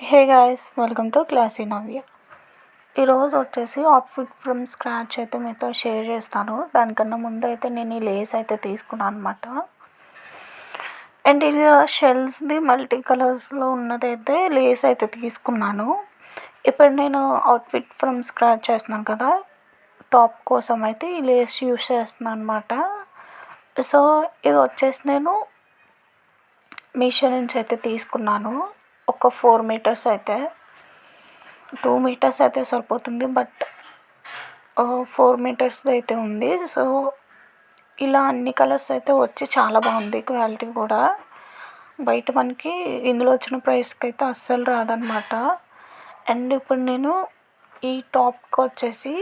Hey guys, welcome to Classy Navya. ఈరోజు వచ్చేసి outfit from scratch అయితే మీతో షేర్ చేస్తాను. దానికన్నా ముందు అయితే నేను ఈ లేస్ అయితే తీసుకున్నాను అనమాట. అండ్ ఇది షెల్స్ది మల్టీ కలర్స్లో ఉన్నదైతే లేస్ అయితే తీసుకున్నాను. ఇప్పుడు నేను అవుట్ఫిట్ ఫ్రమ్ స్క్రాచ్ చేస్తున్నాను కదా, టాప్ కోసం అయితే ఈ లేస్ యూస్ చేస్తున్నాను అనమాట. సో ఇది వచ్చేసి నేను మీషో నుంచి అయితే తీసుకున్నాను. ఒక 4 మీటర్స్ అయితే, 2 మీటర్స్ అయితే సరిపోతుంది, బట్ 4 మీటర్స్ది అయితే ఉంది. సో ఇలా అన్ని కలర్స్ అయితే వచ్చి చాలా బాగుంది. క్వాలిటీ కూడా బయట మనకి ఇందులో వచ్చిన ప్రైస్కి అయితే అస్సలు రాదనమాట. అండ్ ఇప్పుడు నేను ఈ టాప్కి వచ్చేసి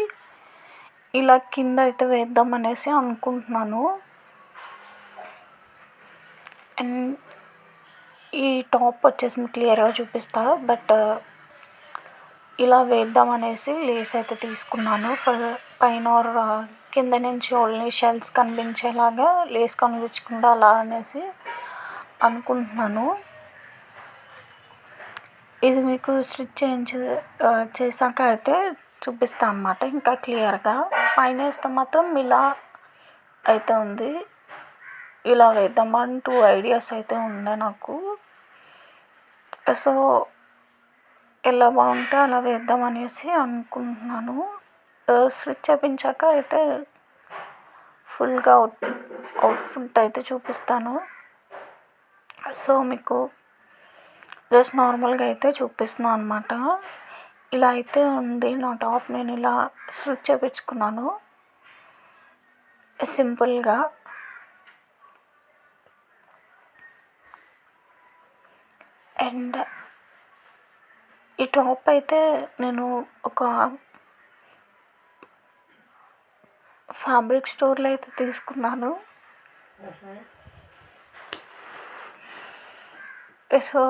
ఇలా కింద అయితే వేద్దాం అనేసి అనుకుంటున్నాను. అండ్ ఈ టాప్ వచ్చేసి మీకు క్లియర్గా చూపిస్తా, బట్ ఇలా వేద్దాం అనేసి లేస్ అయితే తీసుకున్నాను. పైన కింద నుంచి ఓన్లీ షెల్స్ కనిపించేలాగా లేస్ కనిపించకుండా అలా అనేసి అనుకుంటున్నాను. ఇది మీకు స్టిచ్ చేశాక అయితే చూపిస్తాను అన్నమాట ఇంకా క్లియర్గా. పైన వేస్తే మాత్రం ఇలా అయితే ఉంది. ఇలా వేద్దామని 2 ఐడియాస్ అయితే ఉండే నాకు. సో ఎలా బాగుంటే అలా వేద్దాం అనేసి అనుకుంటున్నాను. స్టిచ్ చేయించాక అయితే ఫుల్గా అవుట్ఫిట్ అయితే చూపిస్తాను. సో మీకు జస్ట్ నార్మల్గా అయితే చూపిస్తున్నాను అనమాట. ఇలా అయితే ఉంది నా టాప్. నేను ఇలా స్టిచ్ చేయించుకున్నాను సింపుల్గా. అండ్ ఈ టాప్ అయితే నేను ఒక ఫ్యాబ్రిక్ స్టోర్లో అయితే తీసుకున్నాను. సో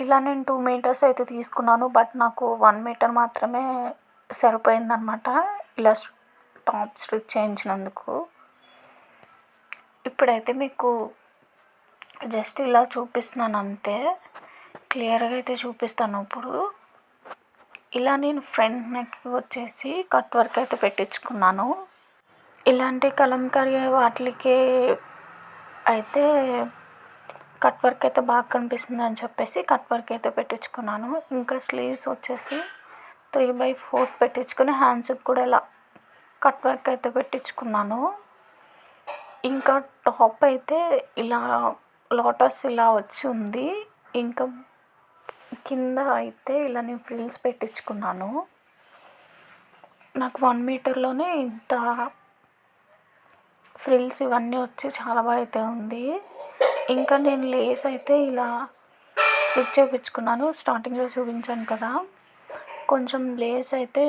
ఇలా నేను 2 మీటర్స్ అయితే తీసుకున్నాను, బట్ నాకు 1 మీటర్ మాత్రమే సరిపోయిందనమాట ఇలా టాప్ స్టిచ్ చేయించినందుకు. ఇప్పుడైతే మీకు జస్ట్ ఇలా చూపిస్తున్నాను అంతే, క్లియర్గా అయితే చూపిస్తాను. ఇప్పుడు ఇలా నేను ఫ్రంట్ నెక్కి వచ్చేసి కట్ వర్క్ అయితే పెట్టించుకున్నాను. ఇలాంటి కలంకారీ వాటికి అయితే కట్ వర్క్ అయితే బాగా కనిపిస్తుంది అని చెప్పేసి కట్ వర్క్ అయితే పెట్టించుకున్నాను. ఇంకా స్లీవ్స్ వచ్చేసి 3/4 పెట్టించుకుని హ్యాండ్స్కి కూడా ఇలా కట్ వర్క్ అయితే పెట్టించుకున్నాను. ఇంకా టాప్ అయితే ఇలా లోటస్ ఇలా వచ్చి ఉంది. ఇంకా కింద అయితే ఇలా నేను ఫ్రిల్స్ పెట్టించుకున్నాను. నాకు 1 మీటర్లోనే ఇంత ఫ్రిల్స్ ఇవన్నీ వచ్చి చాలా బాగా అయితే ఉంది. ఇంకా నేను లేస్ అయితే ఇలా స్టిచ్ చేయించుకున్నాను. స్టార్టింగ్లో చూపించాను కదా, కొంచెం లేస్ అయితే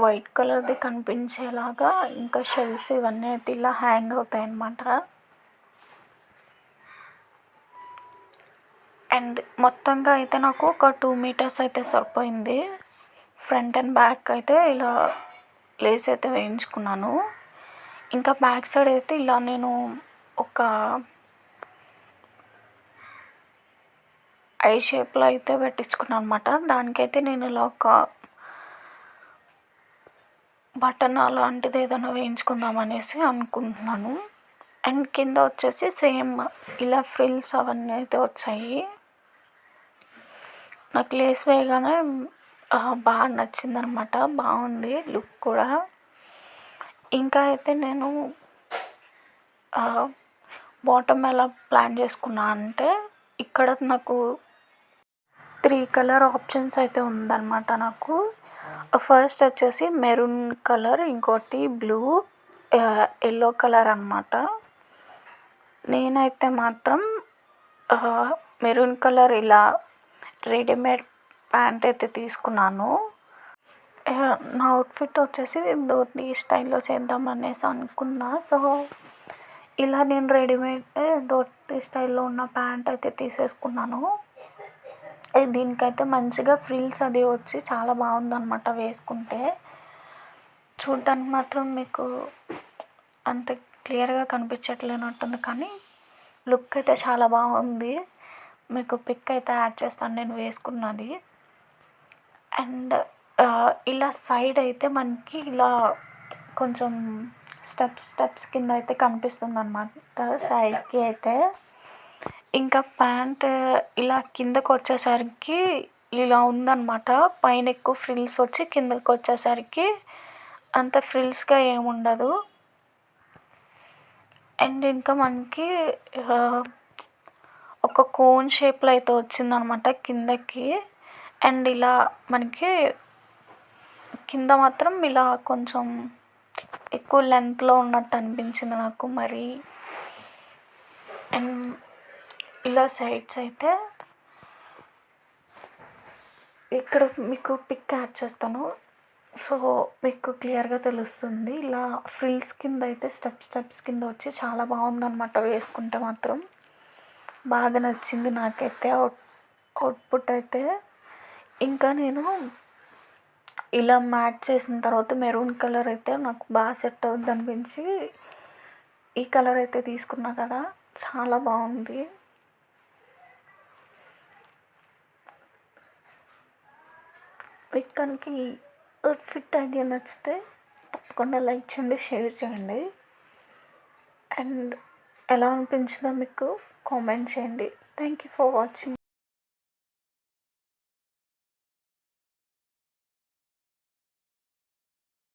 వైట్ కలర్ది కనిపించేలాగా, ఇంకా షెల్స్ ఇవన్నీ అయితే ఇలా హ్యాంగ్ అవుతాయి అన్నమాట. అండ్ మొత్తంగా అయితే నాకు ఒక 2 మీటర్స్ అయితే సరిపోయింది. ఫ్రంట్ అండ్ బ్యాక్ అయితే ఇలా లేస్ అయితే వేయించుకున్నాను. ఇంకా బ్యాక్ సైడ్ అయితే ఇలా నేను ఒక ఐ షేప్లో అయితే పెట్టించుకున్నాను అనమాట. దానికైతే నేను ఇలా ఒక బటన్ అలాంటిది ఏదైనా వేయించుకుందాం అనేసి అనుకుంటున్నాను. అండ్ కింద వచ్చేసి సేమ్ ఇలా ఫ్రిల్స్ అవన్నీ అయితే వచ్చాయి. నాకు లేస్ వేయగానే బాగా నచ్చిందనమాట, బాగుంది లుక్ కూడా. ఇంకా అయితే నేను బాటమ్ ఎలా ప్లాన్ చేసుకున్నా అంటే, ఇక్కడ నాకు 3 కలర్ ఆప్షన్స్ అయితే ఉందన్నమాట. నాకు ఫస్ట్ వచ్చేసి మెరూన్ కలర్, ఇంకోటి బ్లూ, ఎల్లో కలర్ అన్నమాట. నేనైతే మాత్రం మెరూన్ కలర్ ఇలా రెడీమేడ్ ప్యాంట్ అయితే తీసుకున్నాను. నా అవుట్ఫిట్ వచ్చేసి ధోతి స్టైల్లో చేద్దాం అనేసి అనుకున్నా. సో ఇలా నేను రెడీమేడ్ ధోతి స్టైల్లో ఉన్న ప్యాంట్ అయితే తీసేసుకున్నాను. దీనికైతే మంచిగా ఫ్రిల్స్ అది వచ్చి చాలా బాగుందన్నమాట. వేసుకుంటే చూడ్డానికి మాత్రం మీకు అంత క్లియర్గా కనిపించట్లేనట్టుంది, కానీ లుక్ అయితే చాలా బాగుంది. మీకు పిక్ అయితే యాడ్ చేస్తాను నేను వేసుకున్నది. అండ్ ఇలా సైడ్ అయితే మనకి ఇలా కొంచెం స్టెప్స్ కింద అయితే కనిపిస్తుందనమాట సైడ్కి అయితే. ఇంకా ప్యాంట్ ఇలా కిందకు వచ్చేసరికి ఇలా ఉందన్నమాట. పైన ఎక్కువ ఫ్రిల్స్ వచ్చి కిందకి వచ్చేసరికి అంత ఫ్రిల్స్గా ఏముండదు. అండ్ ఇంకా మనకి ఒక కోన్ షేప్లో అయితే వచ్చిందనమాట కిందకి. అండ్ ఇలా మనకి కింద మాత్రం ఇలా కొంచెం ఎక్కువ లెంత్లో ఉన్నట్టు అనిపించింది నాకు మరి. అండ్ ఇలా సైడ్స్ అయితే ఇక్కడ మీకు పిక్ యాడ్ చేస్తాను, సో మీకు క్లియర్గా తెలుస్తుంది. ఇలా ఫ్రిల్స్ కింద అయితే స్టెప్స్ కింద వచ్చి చాలా బాగుందన్నమాట. వేసుకుంటే మాత్రం బాగా నచ్చింది నాకైతే అవుట్పుట్ అయితే. ఇంకా నేను ఇలా మ్యాచ్ చేసిన తర్వాత మెరూన్ కలర్ అయితే నాకు బాగా సెట్ అవుద్ది అనిపించి ఈ కలర్ అయితే తీసుకున్నా కదా, చాలా బాగుంది. మీకు కనుక ఈ అవుట్ఫిట్ ఐడియా నచ్చితే తప్పకుండా లైక్ చేయండి, షేర్ చేయండి. అండ్ ఎలా అనిపించిందో మీకు కామెంట్ చేయండి. Thank you for watching.